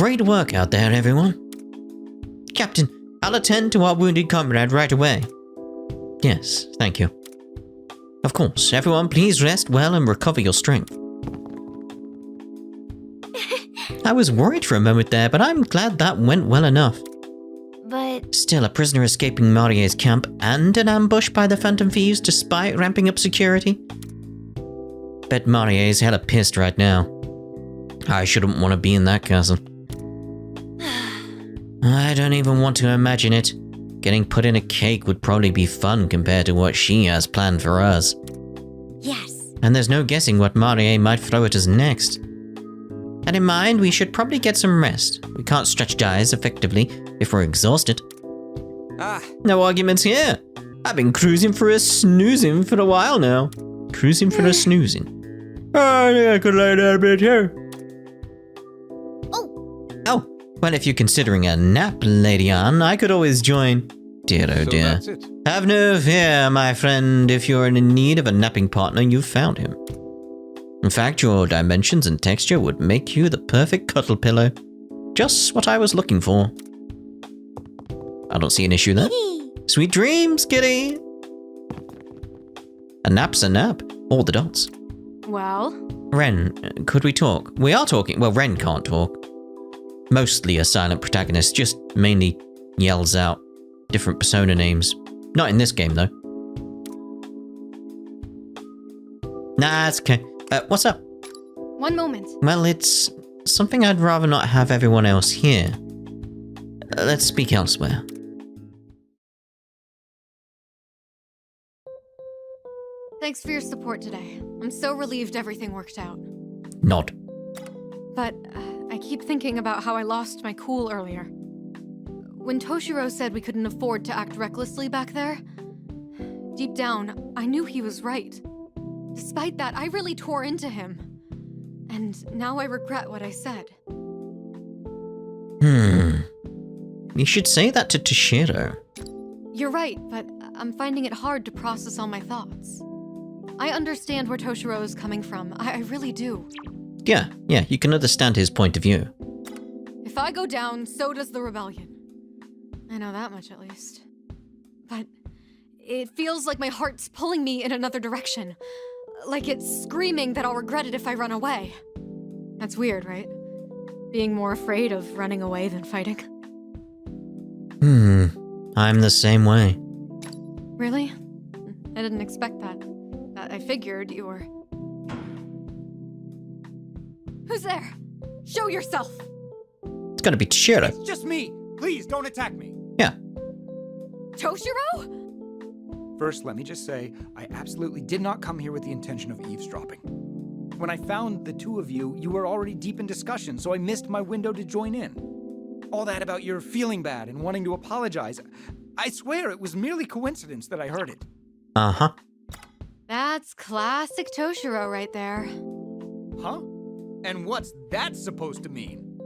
Great work out there, everyone. Captain, I'll attend to our wounded comrade right away. Yes, thank you. Of course, everyone please rest well and recover your strength. I was worried for a moment there, but I'm glad that went well enough. But... Still, a prisoner escaping Marier's camp and an ambush by the Phantom Thieves despite ramping up security? Bet Marier's hella pissed right now. I shouldn't want to be in that castle. I don't even want to imagine it. Getting put in a cake would probably be fun compared to what she has planned for us. Yes. And there's no guessing what Marier might throw at us next. That in mind, we should probably get some rest. We can't strategize effectively if we're exhausted. No arguments here. I've been cruising for a snoozing for a while now. Cruising for a snoozing. Oh, yeah, I could lay down a bit here. Oh, well, if you're considering a nap, Lady Anne, I could always join. Dear oh dear. So that's it. Have no fear, my friend. If you're in need of a napping partner, you've found him. In fact, your dimensions and texture would make you the perfect cuddle pillow. Just what I was looking for. I don't see an issue there. Sweet dreams, kitty! A nap's a nap. All the dots. Well? Ren, could we talk? We are talking. Well, Ren can't talk. Mostly a silent protagonist, just mainly yells out different persona names. Not in this game, though. Nah, it's okay. What's up? One moment. Well, it's something I'd rather not have everyone else hear. Let's speak elsewhere. Thanks for your support today. I'm so relieved everything worked out. Nod. But I keep thinking about how I lost my cool earlier. When Toshiro said we couldn't afford to act recklessly back there, deep down, I knew he was right. Despite that, I really tore into him. And now I regret what I said. You should say that to Toshiro. You're right, but I'm finding it hard to process all my thoughts. I understand where Toshiro is coming from. I really do. Yeah, you can understand his point of view. If I go down, so does the rebellion. I know that much at least. But it feels like my heart's pulling me in another direction. Like it's screaming that I'll regret it if I run away. That's weird, right? Being more afraid of running away than fighting. I'm the same way. Really? I didn't expect that. I figured you were... Who's there? Show yourself! It's gonna be Toshiro. It's just me. Please don't attack me. Yeah. Toshiro? First, let me just say, I absolutely did not come here with the intention of eavesdropping. When I found the two of you, you were already deep in discussion, so I missed my window to join in. All that about your feeling bad and wanting to apologize. I swear it was merely coincidence that I heard it. Uh-huh. That's classic Toshiro right there. Huh? And what's that supposed to mean?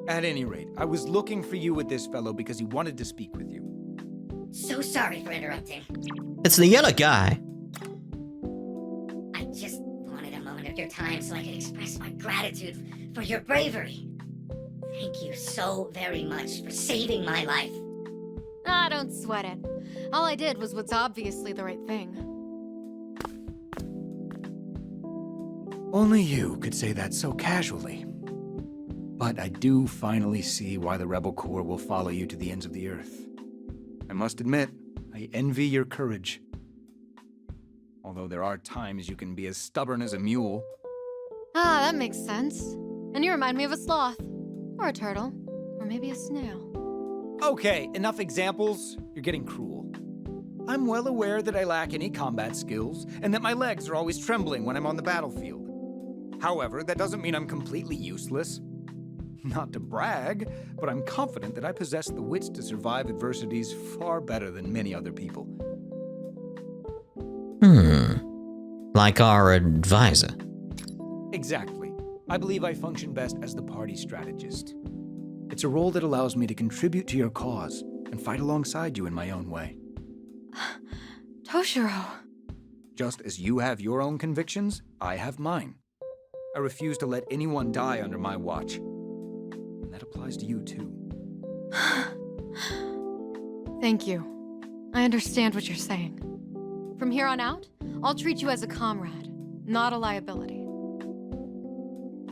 At any rate, I was looking for you with this fellow because he wanted to speak with you. So sorry for interrupting. It's the yellow guy. I just wanted a moment of your time so I could express my gratitude for your bravery. Thank you so very much for saving my life. Ah, don't sweat it. All I did was what's obviously the right thing. Only you could say that so casually. But I do finally see why the Rebel Corps will follow you to the ends of the earth. I must admit, I envy your courage. Although there are times you can be as stubborn as a mule. Ah, that makes sense. And you remind me of a sloth. Or a turtle. Or maybe a snail. Okay, enough examples. You're getting cruel. I'm well aware that I lack any combat skills, and that my legs are always trembling when I'm on the battlefield. However, that doesn't mean I'm completely useless. Not to brag, but I'm confident that I possess the wits to survive adversities far better than many other people. Like our advisor. Exactly. I believe I function best as the party strategist. It's a role that allows me to contribute to your cause and fight alongside you in my own way. Toshiro. Just as you have your own convictions, I have mine. I refuse to let anyone die under my watch. that applies to you too. Thank you. I understand what you're saying. From here on out, I'll treat you as a comrade, not a liability.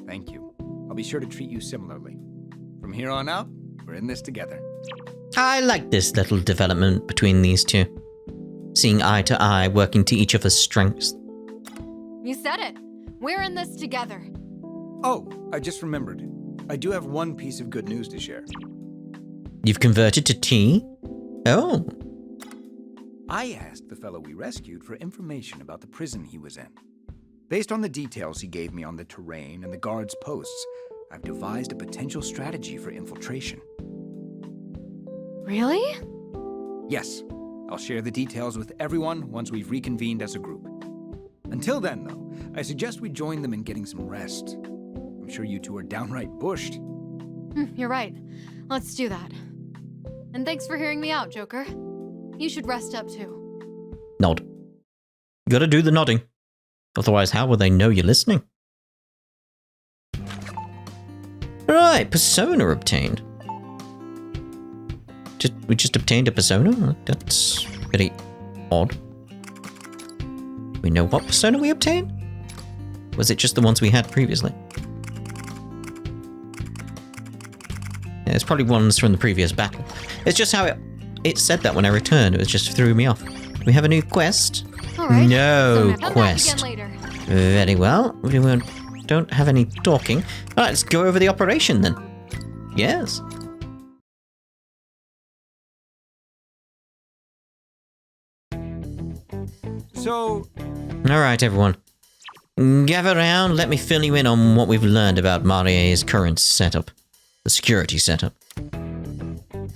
Thank you. I'll be sure to treat you similarly. From here on out, we're in this together. I like this little development between these two. Seeing eye to eye, working to each other's strengths. You said it. We're in this together. Oh, I just remembered. I do have one piece of good news to share. You've converted to tea? Oh. I asked the fellow we rescued for information about the prison he was in. Based on the details he gave me on the terrain and the guards' posts, I've devised a potential strategy for infiltration. Really? Yes, I'll share the details with everyone once we've reconvened as a group. Until then, though, I suggest we join them in getting some rest. I'm sure you two are downright bushed. You're right. Let's do that. And thanks for hearing me out, Joker. You should rest up too. Nod. You gotta do the nodding. Otherwise, how will they know you're listening? Right, persona obtained. We just obtained a persona? That's pretty odd. We know what persona we obtained? Was it just the ones we had previously? Yeah, it's probably ones from the previous battle. It's just how it said that when I returned. It just threw me off. We have a new quest? All right. No Come quest. back again later. Very well. We don't have any talking. Alright, let's go over the operation then. Yes. So, Alright, everyone. Gather round, let me fill you in on what we've learned about Marie's current setup. The security setup.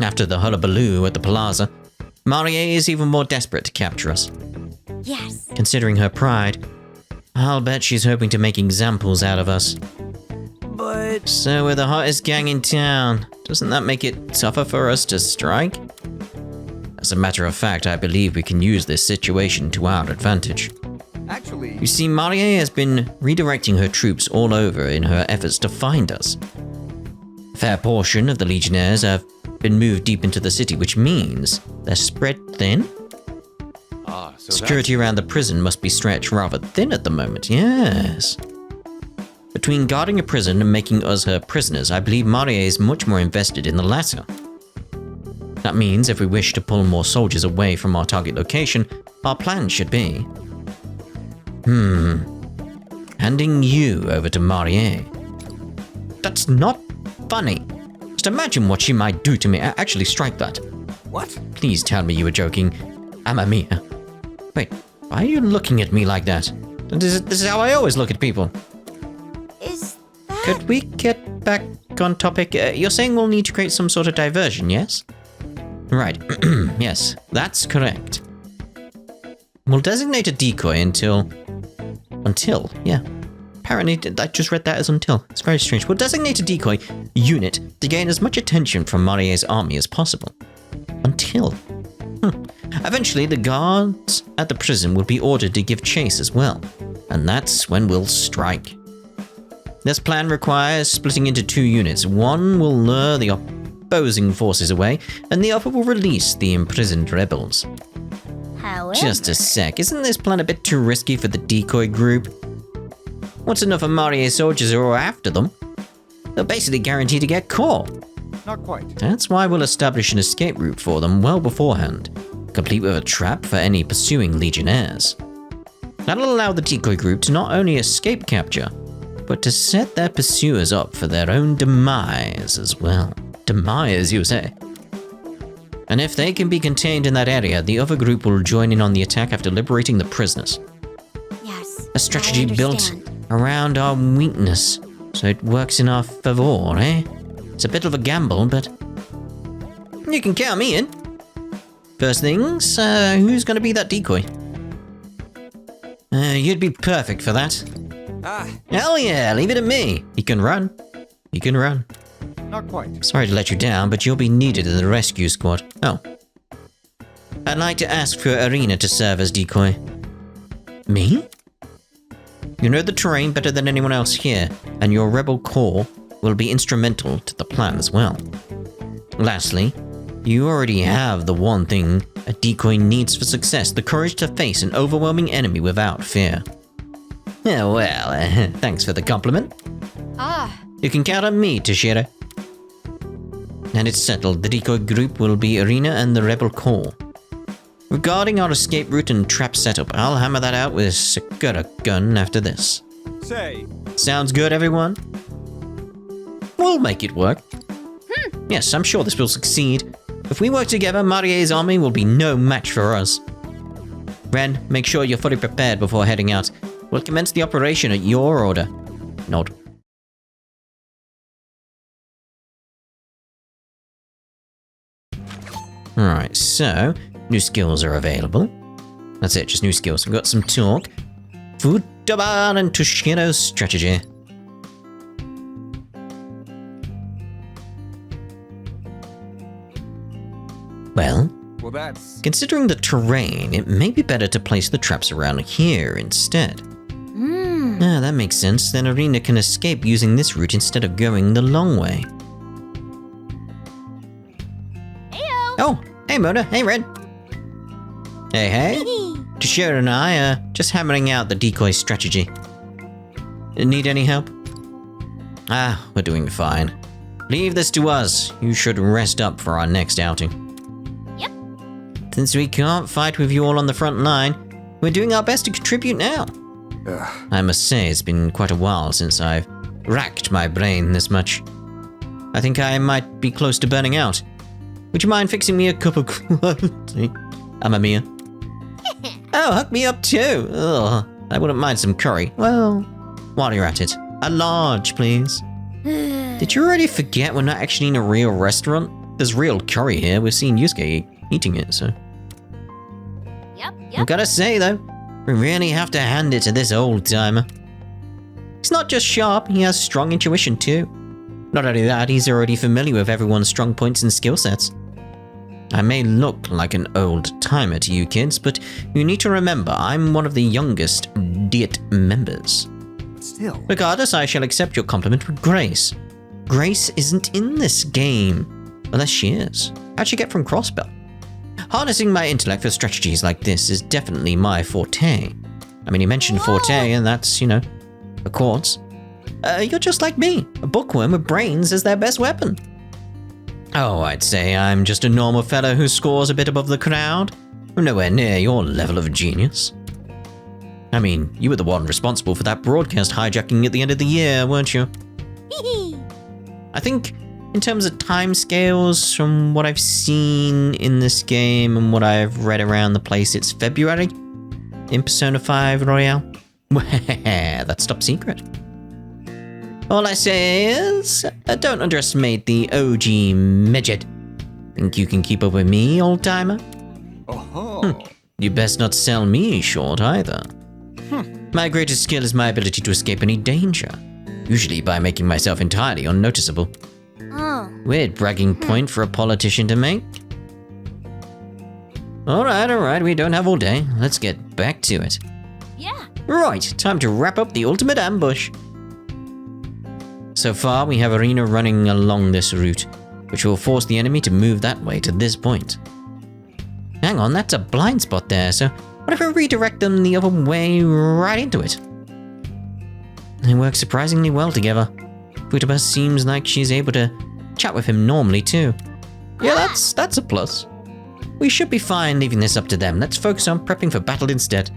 After the hullabaloo at the plaza, Marie is even more desperate to capture us. Yes. Considering her pride, I'll bet she's hoping to make examples out of us. but... So we're the hottest gang in town. Doesn't that make it tougher for us to strike? As a matter of fact, I believe we can use this situation to our advantage. Actually... You see, Marie has been redirecting her troops all over in her efforts to find us. A fair portion of the Legionnaires have been moved deep into the city, which means they're spread thin? so Security around the prison must be stretched rather thin at the moment, yes. Between guarding a prison and making us her prisoners, I believe Marie is much more invested in the latter. That means if we wish to pull more soldiers away from our target location, our plan should be... handing you over to Marie. That's not funny. Just imagine what she might do to me. Actually, strike that. What? Please tell me you were joking. Mamma mia. Wait, why are you looking at me like that? This is how I always look at people. Is that... Could we get back on topic? You're saying we'll need to create some sort of diversion, yes? Right, yes, that's correct. We'll designate a decoy until, yeah. Apparently, I just read that as until. It's very strange. We'll designate a decoy unit to gain as much attention from Marie's army as possible. Until. Eventually, the guards at the prison will be ordered to give chase as well. And that's when we'll strike. This plan requires splitting into two units. One will lure the opposing forces away, and the other will release the imprisoned rebels. However... Just a sec, isn't this plan a bit too risky for the decoy group? Once enough of Marie's soldiers are after them, they'll basically guarantee to get caught. Not quite. That's why we'll establish an escape route for them well beforehand, complete with a trap for any pursuing Legionnaires. That'll allow the decoy group to not only escape capture, but to set their pursuers up for their own demise as well. Demise, you say? And if they can be contained in that area, the other group will join in on the attack after liberating the prisoners. Yes, A strategy I built understand. around our weakness, so it works in our favor, eh? It's a bit of a gamble, but you can count me in. First things, who's gonna be that decoy? You'd be perfect for that. Hell yeah, leave it to me. He can run. He can run. Not quite. Sorry to let you down, but you'll be needed in the rescue squad. Oh. I'd like to ask for Erina to serve as decoy. Me? You know the terrain better than anyone else here, and your rebel corps will be instrumental to the plan as well. Lastly, you already have the one thing a decoy needs for success, the courage to face an overwhelming enemy without fear. Yeah, well, thanks for the compliment. You can count on me, Toshiro. And it's settled, the decoy group will be Erina and the Rebel Corps. Regarding our escape route and trap setup, I'll hammer that out with Segura gun after this. Say. Sounds good, everyone? We'll make it work. Yes, I'm sure this will succeed. If we work together, Marie's army will be no match for us. Ren, make sure you're fully prepared before heading out. We'll commence the operation at your order. Nod. Alright, so, new skills are available. That's it, just new skills. We've got some talk. Futaban and Toshiro's strategy. Well, that's... considering the terrain, it may be better to place the traps around here instead. Ah, that makes sense. Then Erina can escape using this route instead of going the long way. Heyo! Oh, hey Mona, hey Red. Hey, hey. Toshiro and I are just hammering out the decoy strategy. Need any help? Ah, we're doing fine. Leave this to us. You should rest up for our next outing. Yep. Since we can't fight with you all on the front line, we're doing our best to contribute now. I must say, it's been quite a while since I've racked my brain this much. I think I might be close to burning out. Would you mind fixing me a cup of coffee? Mamma mia. Oh, hook me up too. Ugh, I wouldn't mind some curry. Well, while you're at it, a large, please. Did you already forget we're not actually in a real restaurant? There's real curry here. We've seen Yusuke eating it, so... Yep. I've gotta say, though, we really have to hand it to this old-timer. He's not just sharp, he has strong intuition, too. Not only that, he's already familiar with everyone's strong points and skill sets. I may look like an old-timer to you kids, but you need to remember I'm one of the youngest Diet members. Still. Regardless, I shall accept your compliment with grace. Grace isn't in this game, unless she is. How'd she get from Crossbell? Harnessing my intellect for strategies like this is definitely my forte. I mean, you mentioned forte, and that's, you know, a quartz. You're just like me, a bookworm with brains as their best weapon. Oh, I'd say I'm just a normal fellow who scores a bit above the crowd. I'm nowhere near your level of genius. I mean, you were the one responsible for that broadcast hijacking at the end of the year, weren't you? I think, in terms of timescales, from what I've seen in this game and what I've read around the place, it's February in Persona 5 Royale. That's top secret. All I say is, don't underestimate the OG midget. Think you can keep up with me, old-timer? Oh. You best not sell me short either. My greatest skill is my ability to escape any danger, usually by making myself entirely unnoticeable. Weird bragging point for a politician to make. Alright, we don't have all day. Let's get back to it. Yeah. Right, time to wrap up the ultimate ambush. So far, we have Erina running along this route, which will force the enemy to move that way to this point. Hang on, that's a blind spot there, so what if I redirect them the other way right into it? They work surprisingly well together. Futaba seems like she's able to chat with him normally too. Yeah, that's a plus. We should be fine leaving this up to them. Let's focus on prepping for battle instead.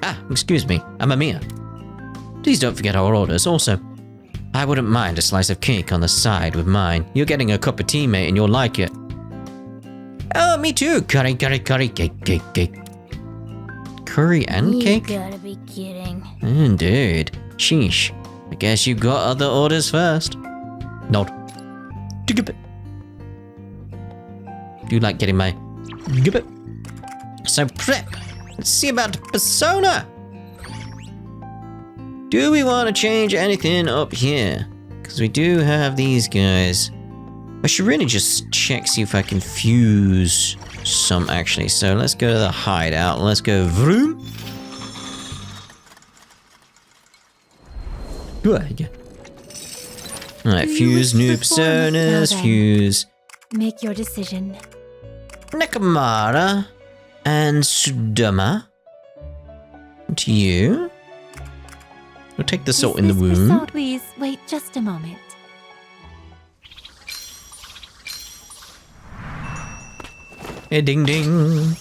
Ah, excuse me, I'm Amia. Please don't forget our orders. Also, I wouldn't mind a slice of cake on the side with mine. You're getting a cup of tea, mate, and you'll like it. Oh, me too. Curry, cake. Curry and cake? You gotta be kidding. Indeed. Sheesh. I guess you got other orders first. Nod. Do you like getting my... So prep. Let's see about Persona. Do we want to change anything up here? Because we do have these guys. I should really just check, see if I can fuse some actually. So let's go to the hideout. Let's go vroom. Good. Alright, Do you fuse wish new to perform? Now personas, then. fuse Make your decision. Nekomara and Sudama. To you. We'll take the salt in the Is this wound. persona- Please wait just a moment. Hey, ding ding.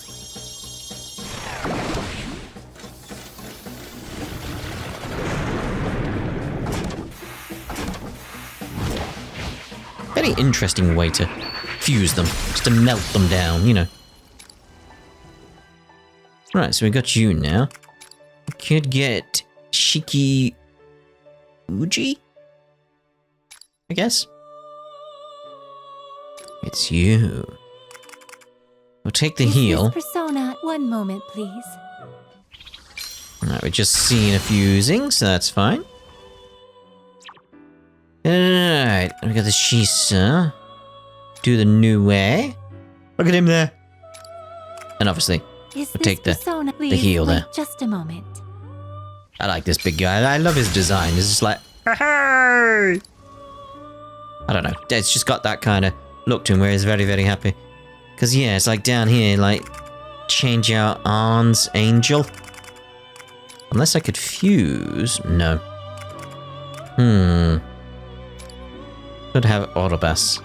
Very interesting way to fuse them, just to melt them down, you know. Right, so we got you now. We could get Shiki Uji, I guess. It's you. We'll take the Is heal. this persona? One moment, please. Alright, we're just seeing a fusing, so that's fine. Alright, we got the Shisa. Do the new way. Look at him there. And obviously, Is We'll this take the persona? Please heal wait there. just a moment. I like this big guy. I love his design. It's just like, hey! I don't know. It's just got that kind of look to him where he's very, very happy. Because, yeah, it's like down here, like, change out Arn's Angel. Unless I could fuse. No. Could have Orobas.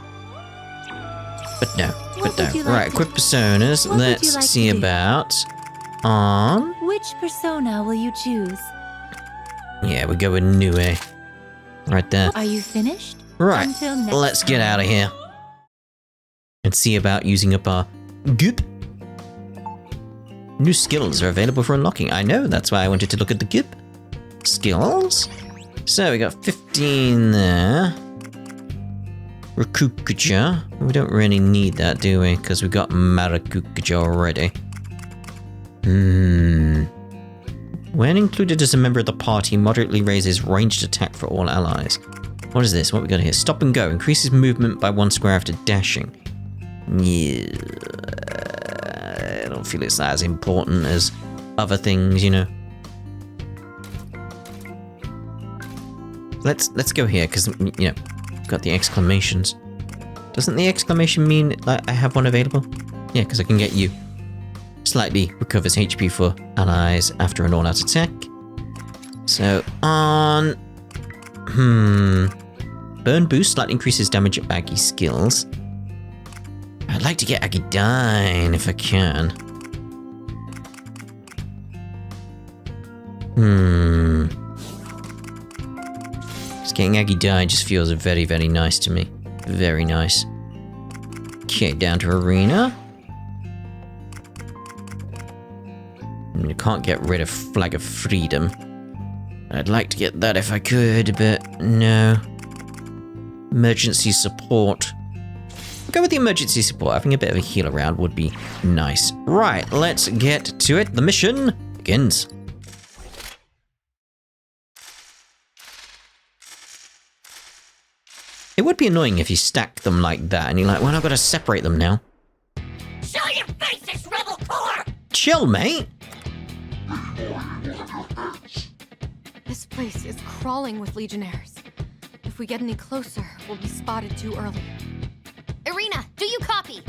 But no. What would you like Right, to- equip personas. what would you Let's like see to do? about Arn. Which persona will you choose? Yeah, we go with Nue. Right there. Are you finished? Right, Until next let's get time. out of here. And see about using up our goop. New skills are available for unlocking. I know, that's why I wanted to look at the goop. Skills. So we got 15 there. Rakukuja. We don't really need that, do we? Because we got Marakukuja already. When included as a member of the party, moderately raises ranged attack for all allies. What is this? What we got here? Stop and go. Increases movement by 1 square after dashing. Yeah. I don't feel it's as important as other things, you know. Let's go here, because, you know, got the exclamations. Doesn't the exclamation mean like I have one available? Yeah, because I can get you. Slightly recovers HP for allies after an all-out attack. So, on... Burn boost slightly increases damage at Aggie skills. I'd like to get Aggie Dine if I can. Just getting Aggie Dine just feels very, very nice to me. Very nice. Okay, down to Erina. You can't get rid of Flag of Freedom. I'd like to get that if I could, but no. Emergency support. I'll go with the emergency support. Having a bit of a heal around would be nice. Right, let's get to it. The mission begins. It would be annoying if you stack them like that and you're like, well, I've got to separate them now. Show your faces, rebel core! Chill, mate. This place is crawling with legionnaires. If we get any closer, we'll be spotted too early. Erina, do you copy?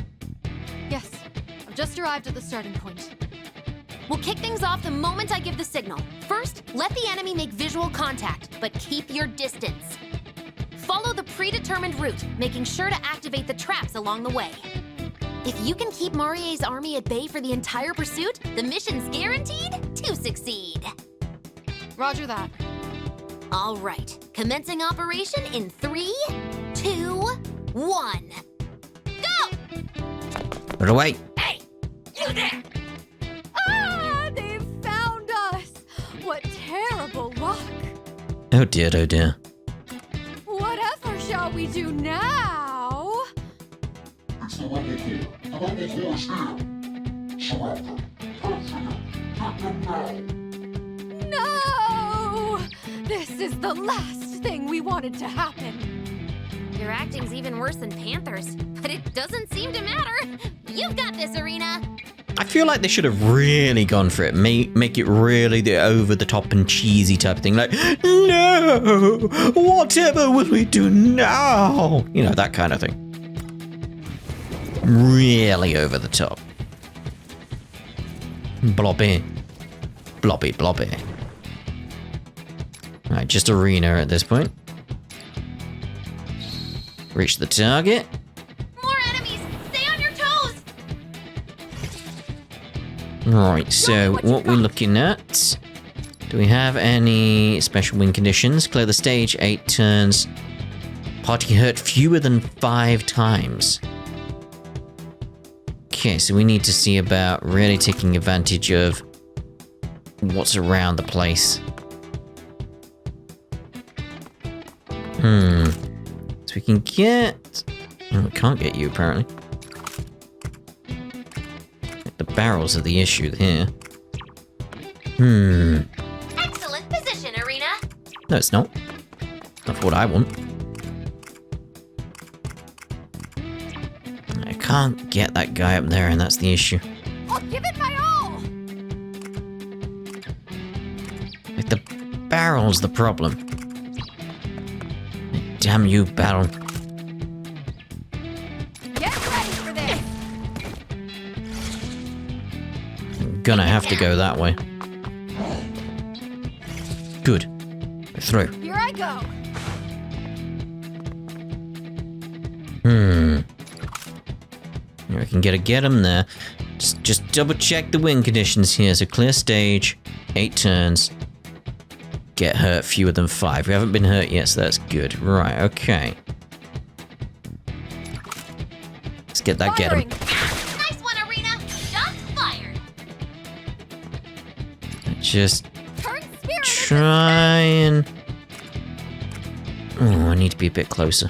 Yes, I've just arrived at the starting point. We'll kick things off the moment I give the signal. First, let the enemy make visual contact, but keep your distance. Follow the predetermined route, making sure to activate the traps along the way. If you can keep Marie's army at bay for the entire pursuit, the mission's guaranteed to succeed. Roger that. All right, commencing operation in 3, 2, 1. Go! Put away. Hey! You there! Ah, they've found us! What terrible luck! Oh dear, oh dear. Whatever shall we do now? It's the rebel core. The rebel core is here. Surround them. Get them now. No! This is the last thing we wanted to happen. Your acting's even worse than Panther's, but it doesn't seem to matter. You've got this, Erina. I feel like they should have really gone for it. Make it really the over-the-top and cheesy type of thing. Like, no! Whatever will we do now? You know, that kind of thing. Really over the top. Blobby. Blobby, blobby. Alright, just Erina at this point. Reach the target. More enemies! Stay on your toes! Right, so what we're looking at... Do we have any special win conditions? Clear the stage 8 turns. Party hurt fewer than 5 times. Okay, so we need to see about really taking advantage of what's around the place. So we can get... Oh, we can't get you, apparently. The barrels are the issue here. Excellent position, Erina. No, it's not. Not what I want. I can't get that guy up there, and that's the issue. I'll give it my all! Like, the barrel's the problem. Damn you, battle. Get ready for this! I'm gonna have to go that way. Good. We're through. Here I go! I can get him there. Just double check the win conditions here. So clear stage, 8 turns. Get hurt fewer than 5. We haven't been hurt yet, so that's good. Right, okay. Let's get that, get him. Nice one, Erina. Shots fired. Just Turn spirit! try and... Oh, I need to be a bit closer.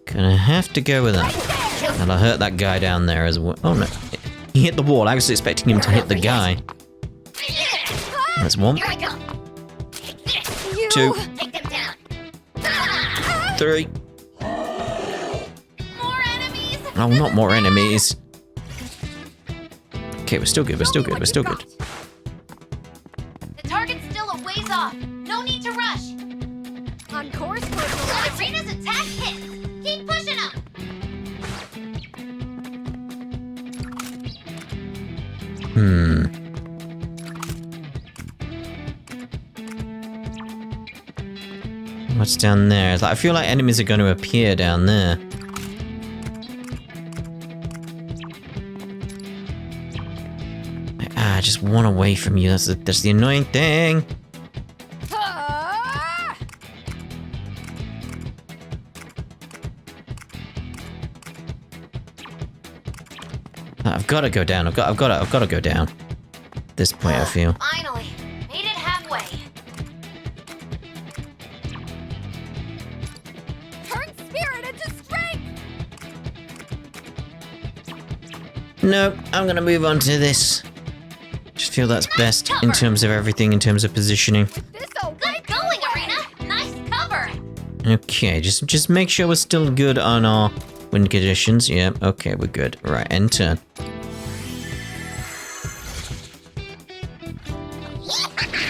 Gonna have to go with that. And I hurt that guy down there as well. Oh no. He hit the wall. I was expecting him to hit the guy. That's 1. Here I go. You... 2. Take them down. 3. More enemies! Oh, not more enemies. Okay, we're still good. We're still good. We're still good. The target's still a ways off. No need to rush. On course for a Erina's attack hits. Keep pushing them. What's down there? I feel like enemies are going to appear down there. I just want away from you. That's the annoying thing. I've got to go down. I've got to go down. At this point, I feel. Finally. Made it halfway. Turn spirit into strength! Nope, I'm gonna move on to this. Just feel that's best in terms of everything, in terms of positioning. This'll Good going, Erina. Nice cover. Okay, just make sure we're still good on our win conditions. Yeah, okay, we're good. Right, end turn.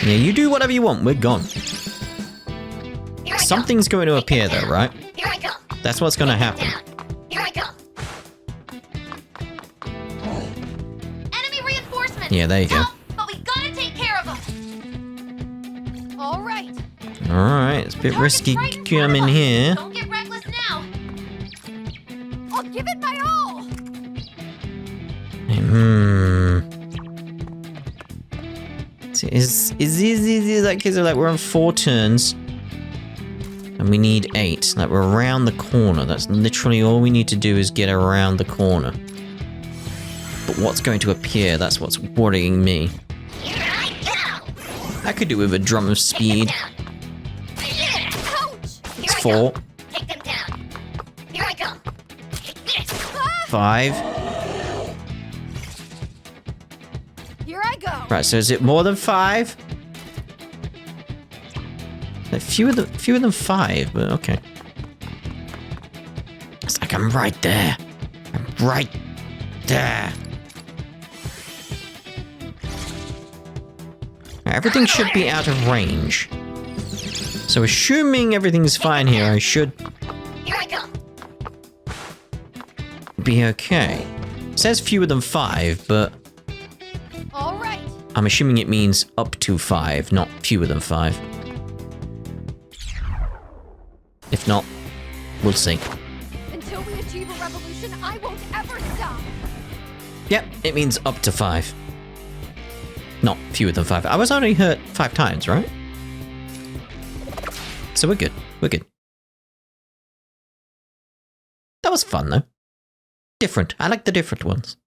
Yeah, you do whatever you want. We're gone. Here I Something's going to appear though, right? Here I go. That's what's gonna happen. Here I go. Enemy reinforcements. Yeah, there you go. Tough, but we gotta take care of them. all right. Alright, it's a bit risky coming here. Don't get reckless now. I'll give it my all! Is that case of like we're on 4 turns and we need 8. Like we're around the corner. That's literally all we need to do is get around the corner. But what's going to appear? That's what's worrying me. Here I go. I could do with a drum of speed. Ouch! It's 4, Take them down. Here I go. 5. Here I go! Right, so is it more than 5? Like fewer than 5, but okay. like I'm right there. I'm right there. Everything should be out of range. So assuming everything's fine here, I should Here I come. be okay. It says fewer than 5, but All right. I'm assuming it means up to 5, not fewer than 5. If not, we'll see. Until we achieve a revolution, I won't ever stop. Yep, it means up to 5. Not fewer than 5. I was only hurt 5 times, right? So we're good. We're good. That was fun, though. Different. I like the different ones.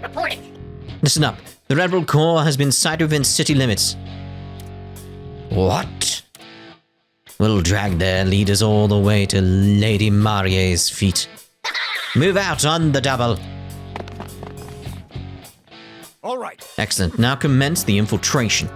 Reporting. Listen up. The Rebel Corps has been sighted within city limits. What? We'll drag their leaders all the way to Lady Marie's feet. Move out on the double. All right. Excellent. Now commence the infiltration.